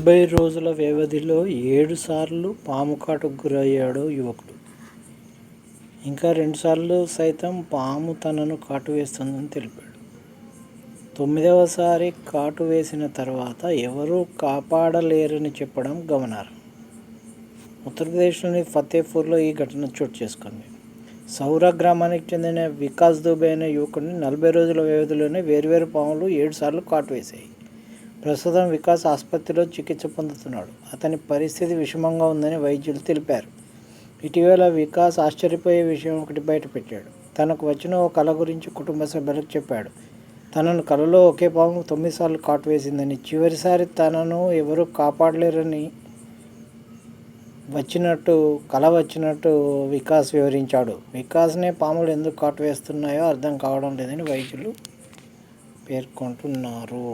40 రోజుల వ్యవధిలో 7 సార్లు పాము కాటుకు గురయ్యాడు యువకుడు. ఇంకా 2 సార్లు సైతం పాము తనను కాటు వేస్తుందని తెలిపాడు. 9వసారి కాటు వేసిన తర్వాత ఎవరూ కాపాడలేరని చెప్పడం గమనార్హం. ఉత్తరప్రదేశ్లోని ఫతేపూర్లో ఈ ఘటన చోటు చేసుకుంది. సౌరా గ్రామానికి చెందిన వికాస్ దుబే అనే యువకుడిని 40 రోజుల వ్యవధిలోనే వేర్వేరు పాములు 7 సార్లు కాటు వేశాయి. ప్రస్తుతం వికాస్ ఆసుపత్రిలో చికిత్స పొందుతున్నాడు. అతని పరిస్థితి విషమంగా ఉందని వైద్యులు తెలిపారు. ఇటీవల వికాస్ ఆశ్చర్యపోయే విషయం ఒకటి బయటపెట్టాడు. తనకు వచ్చిన ఓ కల గురించి కుటుంబ సభ్యులకు చెప్పాడు. తనను కలలో ఒకే పాము 9 సార్లు కాటు వేసిందని, చివరిసారి తనను ఎవరూ కాపాడలేరని కల వచ్చినట్టు వికాస్ వివరించాడు. వికాస్నే పాములు ఎందుకు కాటు వేస్తున్నాయో అర్థం కావడం లేదని వైద్యులు పేర్కొంటున్నారు.